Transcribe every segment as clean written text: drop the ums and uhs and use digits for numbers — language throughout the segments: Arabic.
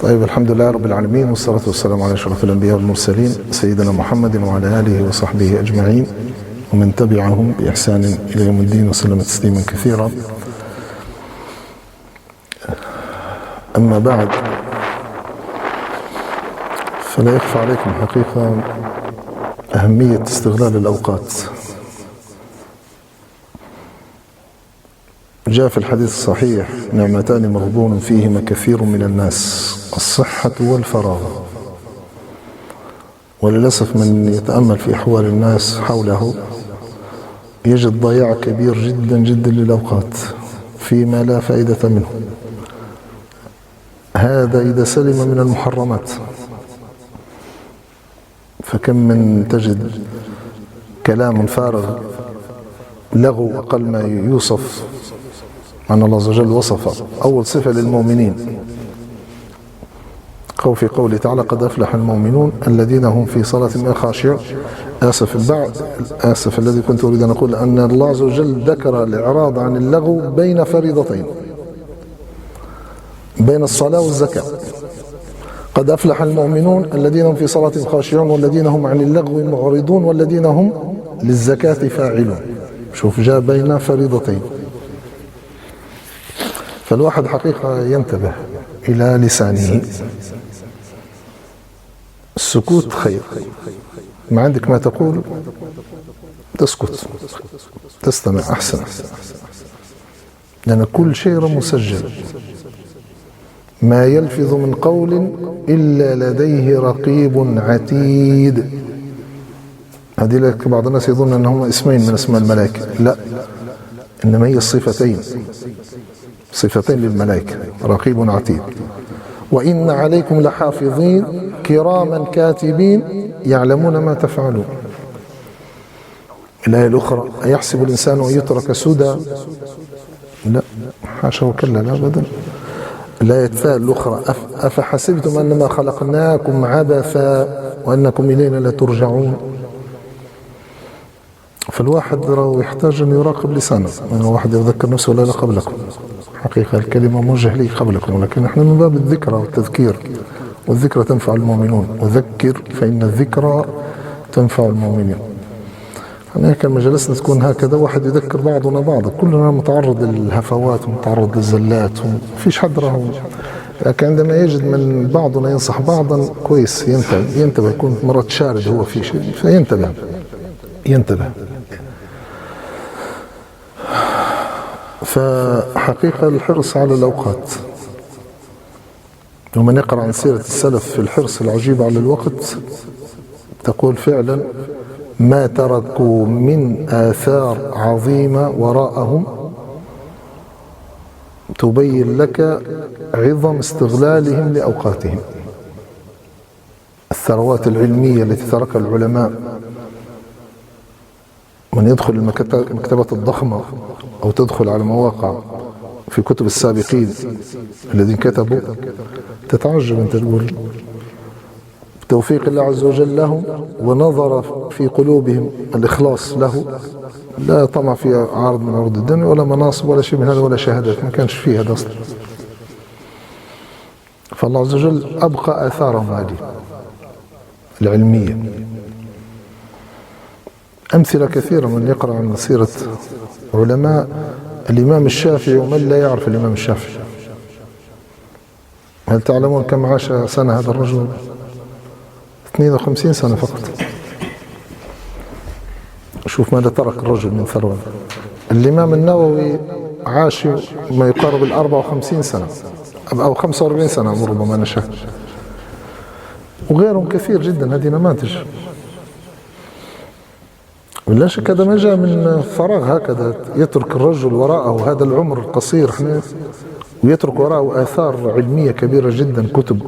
طيب، الحمد لله رب العالمين، والصلاة والسلام على أشرف الأنبياء والمرسلين سيدنا محمد وعلى آله وصحبه أجمعين ومن تبعهم بإحسان إلى يوم الدين وسلم تسليما كثيرا. أما بعد، فلا يخفى عليكم حقيقة أهمية استغلال الأوقات. جاء في الحديث الصحيح: نعمتان مغبون فيهما كثير من الناس، الصحة والفراغ. وللأسف من يتأمل في أحوال الناس حوله يجد ضياع كبير جدا جدا للأوقات فيما لا فائدة منه. هذا إذا سلم من المحرمات، فكم من تجد كلام فارغ لغو أقل ما يوصف أن الله عز وجل وصف أول صفة للمؤمنين في قوله تعالى: قد أفلح المؤمنون الذين هم في صلاتهم خاشعون. آسف الذي كنت أريد أن أقول أن الله عز وجل ذكر الإعراض عن اللغو بين فريضتين، بين الصلاة والزكاة. قد أفلح المؤمنون الذين هم في صلاتهم خاشعون والذين هم عن اللغو معرضون والذين هم للزكاة فاعلون. شوف، جاء بين فريضتين. فالواحد حقيقة ينتبه إلى لسانه. السكوت خير. ما عندك ما تقول تسكت، تستمع أحسن، لأن كل شيء مسجل. ما يلفظ من قول إلا لديه رقيب عتيد. هذه لك بعض الناس يظن أنهم اسمين من اسماء الملائكة. لا، إنما هي صفتين للملائكة: رقيب عتيد. وإن عليكم لحافظين كراما كاتبين يعلمون ما تفعلون. الآية الأخرى: أيحسب الإنسان أن يترك سدى؟ لا، حاشا وكلا، لا أبدا. الآية الأخرى: أفحسبتم أنما خلقناكم عبثا وأنكم إلينا لا ترجعون. فالواحد يحتاج أن يراقب لسانه. الواحد يذكر نفسه: لا قبلكم. حقيقة الكلمة موجه لي قبلكم، ولكن نحن من باب الذكرى والتذكير، والذكرى تنفع المؤمنون. وذكر فإن الذكرى تنفع المؤمنين. هناك مجالسنا تكون هكذا، واحد يذكر بعضنا بعضا. كلنا متعرض للهفوات ومتعرض للزلات، ومفيش حد راهو. لكن عندما يجد من بعضنا ينصح بعضا كويس، ينتبه. يكون مرات شارد هو في شيء فينتبه. فحقيقة الحرص على الأوقات. ومن يقرأ عن سيرة السلف في الحرص العجيب على الوقت تقول فعلا: ما تركوا من آثار عظيمة وراءهم تبين لك عظم استغلالهم لأوقاتهم. الثروات العلمية التي تركها العلماء، من يدخل المكتبات الضخمة أو تدخل على مواقع في كتب السابقين الذين كتبوا، تتعجب. أنت تقول توفيق الله عز وجل لهم، ونظر في قلوبهم الإخلاص له، لا طمع في عارض من عروض الدنيا ولا مناصب ولا شيء من هذا ولا شهادات، ما كانش فيه هذا أصلا. فالله عز وجل أبقى آثارهم هذه العلمية. أمثلة كثيرة من يقرأ عن سيرة علماء. الإمام الشافعي، ومن لا يعرف الإمام الشافعي؟ هل تعلمون كم عاش سنة هذا الرجل؟ 52 سنة فقط. شوف ماذا ترك الرجل من ثروة. الإمام النووي عاش ما يقارب 54 سنة أو 45 سنة ربما، أنا شاك. وغيرهم كثير جدا. هذه نماذج ولا شك. هذا ما جاء من فراغ. هكذا يترك الرجل وراءه هذا العمر القصير ويترك وراءه آثار علمية كبيرة جدا، كتب.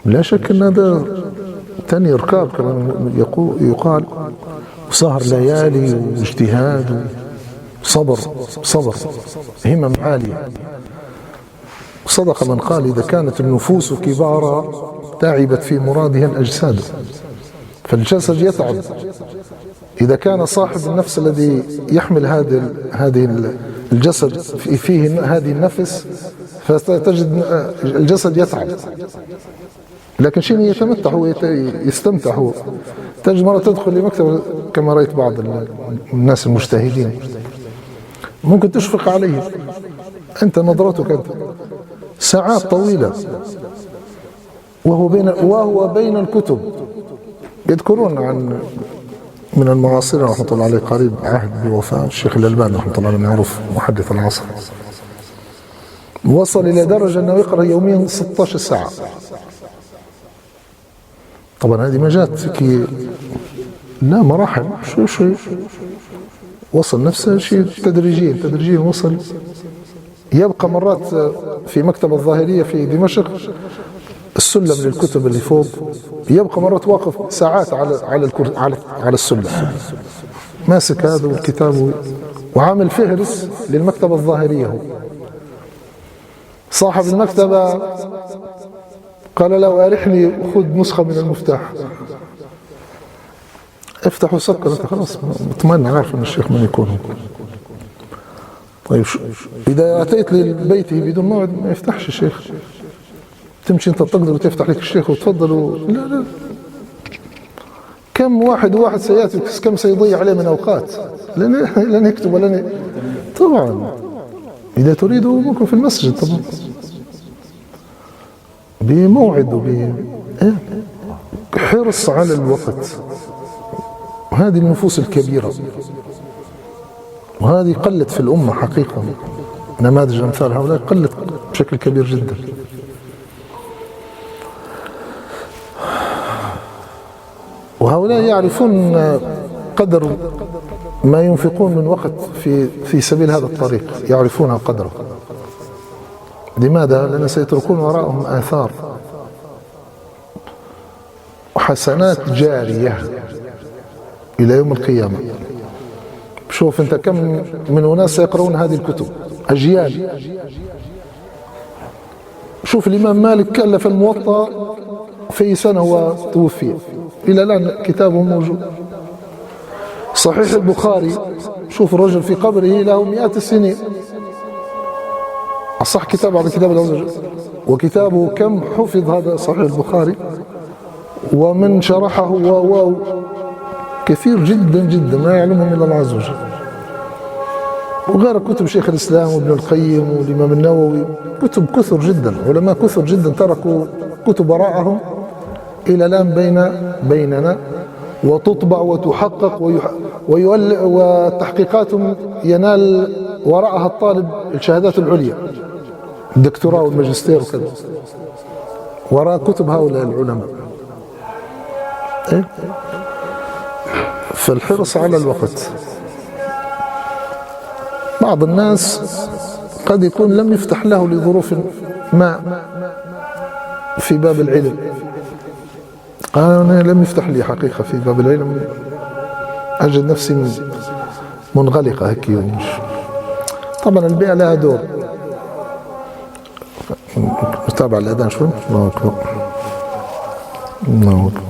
لا شك أن هذا ثاني ركاب كما يقال، سهر ليالي واجتهاد وصبر، همم عالية. صدق من قال: إذا كانت النفوس كبارا تعبت في مرادها الأجساد. فالجسد يتعب. إذا كان صاحب النفس الذي يحمل هذه الجسد فيه هذه النفس، فتجد الجسد يتعب، لكن شيء يتمتع، هو يستمتع. هو تجد مرة تدخل لمكتب كما رأيت بعض الناس المجتهدين ممكن تشفق عليه أنت، نظرتك أنت ساعات طويلة وهو بين الكتب. يذكرون عن من المعاصرين رحمة الله عليه قريب عهد بوفاة الشيخ الألباني رحمة الله عليه، معروف محدث العصر، وصل إلى درجة أنه يقرأ يوميا 16 ساعة. طبعا هذه ما جات فيك، لا مراحل، شو وصل نفسه شيء تدريجيا وصل. يبقى مرات في مكتب الظاهرية في دمشق السلم للكتب اللي فوق، يبقى مرات واقف ساعات على السلم ماسك هذا الكتاب وعامل فهرس للمكتبة الظاهرية. هو صاحب المكتبة قال له أرحني خذ نسخة من المفتاح، افتح وسكر انت خلاص مطمئن عارف ان الشيخ من يكون هو. طيب اذا اتيت لبيته بدون موعد ما يفتحش الشيخ، تمشي انت تقدر وتفتح لك الشيخ وتفضل لا كم واحد سياتي كم سيضيع عليه من اوقات لن يكتب ولن طبعا. اذا تريد ممكن في المسجد طبعا بموعد حرص على الوقت. وهذه النفوس الكبيرة، وهذه قلت في الأمة حقيقة، نماذج أمثال هؤلاء قلت بشكل كبير جدا. وهؤلاء يعرفون قدر ما ينفقون من وقت في سبيل هذا الطريق، يعرفون قدره. لماذا؟ لأن سيتركون وراءهم آثار وحسنات جارية إلى يوم القيامة. شوف أنت كم من أناس يقرؤون هذه الكتب، أجيال. شوف الإمام مالك كلف الموطأ في سنة وتوفي، إلى الآن كتابه موجود. صحيح البخاري شوف الرجل في قبره له مئات السنين، أصح كتاب على كتاب الله، وكتابه كم حفظ هذا صحيح البخاري ومن شرحه كثير جدا جدا ما يعلمهم إلا الله عز وجل. وغير كتب شيخ الإسلام وابن القيم والإمام النووي، كتب كثر جدا، علماء كثر جدا تركوا كتب وراءهم إلى الآن بيننا، وتطبع وتحقق وتحقيقاتهم ينال وراءها الطالب الشهادات العليا، الدكتوراه والماجستير وكذا، وراء كتب هؤلاء العلماء. فالحرص على الوقت. بعض الناس قد يكون لم يفتح له لظروف ما في باب العلم، أنا لم يفتح لي حقيقة في باب العلم، أجد نفسي منغلقة هيك. طبعا البيئة لها دور. نتابع الأذان شوي. الله أكبر، الله أكبر.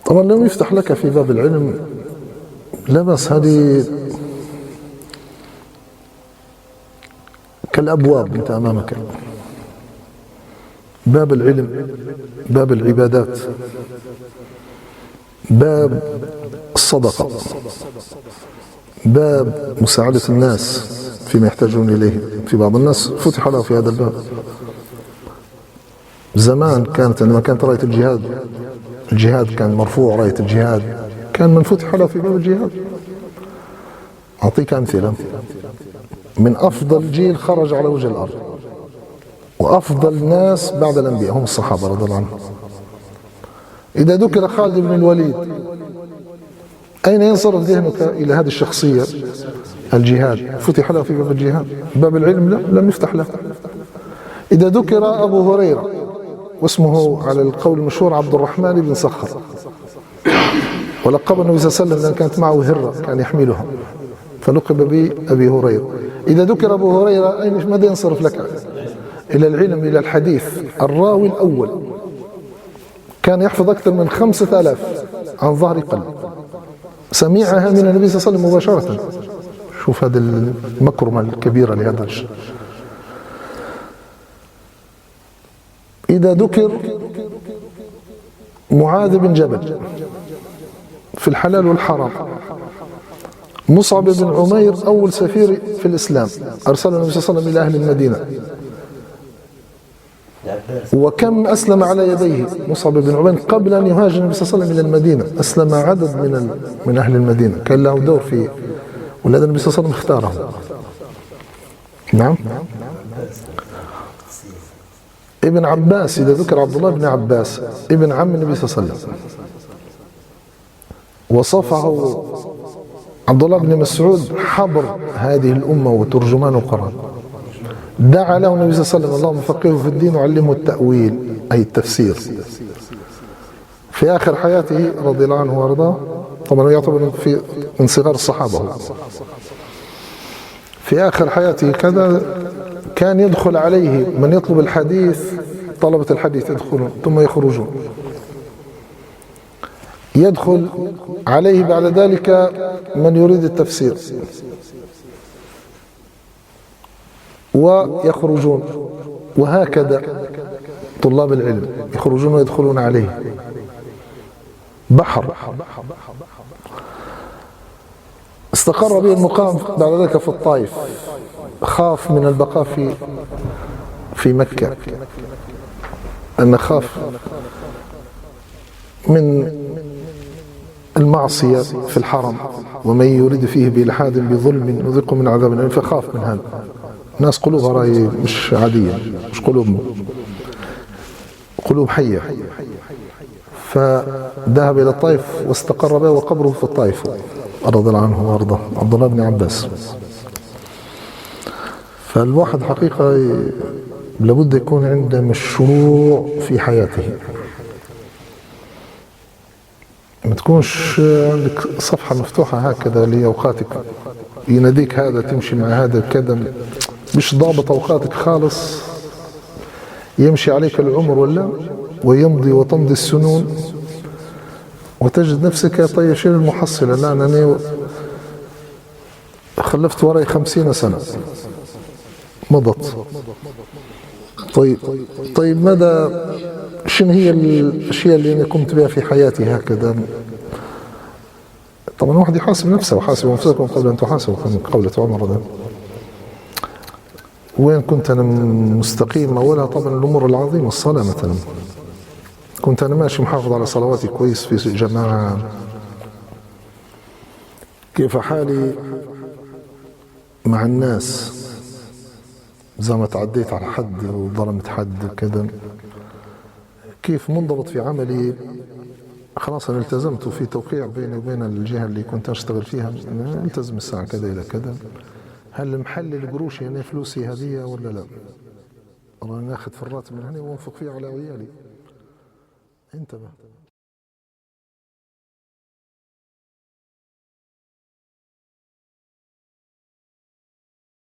طبعا لم يفتح لك في باب العلم لا بس، هذه كالأبواب أنت أمامك، باب العلم، باب العبادات، باب الصدقة، باب مساعدة الناس فيما يحتاجون إليه. في بعض الناس فتح له في هذا الباب. زمان كانت عندما كانت راية الجهاد كان مرفوع، راية الجهاد كان من فتح له في باب الجهاد. أعطيك أمثلة. من أفضل جيل خرج على وجه الأرض وأفضل الناس بعد الأنبياء هم الصحابة رضي الله عنهم. إذا ذكر خالد بن الوليد أين ينصرف ذهنك إلى هذه الشخصية؟ الجهاد. فتح له في باب الجهاد. باب العلم لا، لم يفتح له. إذا ذكر أبو هريرة واسمه على القول المشهور عبد الرحمن بن صخر، ولقب النبي صلى الله عليه وسلم لأن كانت معه هرة كان يحملها فلقب بأبي هريرة. إذا ذكر أبو هريرة أين ماذا ينصرف لك؟ إلى العلم، إلى الحديث. الراوي الأول كان يحفظ أكثر من 5000 عن ظهر قلب، سمعها من النبي صلى الله عليه وسلم مباشرة. شوف هذه المكرمة الكبيرة لهذا الشيء. إذا ذكر معاذ بن جبل في الحلال والحرام، مصعب بن عمير أول سفير في الإسلام أرسله النبي صلى الله عليه وسلم إلى أهل المدينة، وكم أسلم على يديه مصعب بن عمير قبل أن يهاجر النبي صلى الله عليه وسلم إلى المدينة. أسلم عدد من أهل المدينة، كان له دور في، ولهذا النبي صلى الله عليه وسلم اختاره. نعم. ابن عباس، إذا ذكر عبد الله بن عباس ابن عم النبي صلى الله عليه وسلم، وصفه عبد الله بن مسعود حبر هذه الأمة وترجمان القرآن. دعا له النبي صلى الله عليه وسلم اللهم فقهه في الدين وعلمه التأويل أي التفسير. في آخر حياته رضي الله عنه وارضاه، طبعا يعتبر من صغار الصحابة. في آخر حياته كذا كان يدخل عليه من يطلب الحديث، طلبة الحديث يدخلون ثم يخرجون، يدخل عليه بعد ذلك من يريد التفسير ويخرجون، وهكذا طلاب العلم يخرجون ويدخلون عليه. بحر. استقر به المقام بعد ذلك في الطائف، خاف من البقاء في مكة، أن خاف من المعصية في الحرم، ومن يريد فيه بإلحاد بظلم نذقه من عذاب أليم، فخاف من هذا. الناس قلوبها راي مش عادية، مش قلوب حية. فذهب إلى الطائف واستقر به، وقبره في الطائف رضي الله عنه وارضاه، عبد الله بن عباس. فالواحد حقيقة لابد يكون عنده مشروع في حياته، ما تكونش عندك صفحة مفتوحة هكذا لأوقاتك، يناديك هذا تمشي مع هذا كذا، مش ضابط أوقاتك خالص، يمشي عليك العمر ولا ويمضي وتمضي السنون، وتجد نفسك طيشين المحصلة. لا أنا خلفت وراي 50 سنة مضت. طيب ماذا، شنو هي الأشياء اللي أنا قمت بها في حياتي هكذا؟ طبعا الواحد يحاسب نفسه، وحاسبوا أنفسكم قبل أن تحاسبوا، قولة عمر ده. وين كنت أنا مستقيم؟ أولها طبعا الأمور العظيمة، الصلاة مثلا، كنت أنا ماشي محافظ على صلواتي كويس في جماعة. كيف حالي مع الناس؟ إذا ما تعديت على حد وظلمت حد كذا، كيف منضبط في عملي؟ خلاص أنا التزمت، وفي توقيع بيني وبين الجهة اللي كنت أشتغل فيها، التزم الساعة كذا إلى كذا. هل محلل قروشي أنا فلوسي هذه ولا لا؟ أنا ناخذ في الراتب من هنا وانفق فيه على عيالي. انتبه.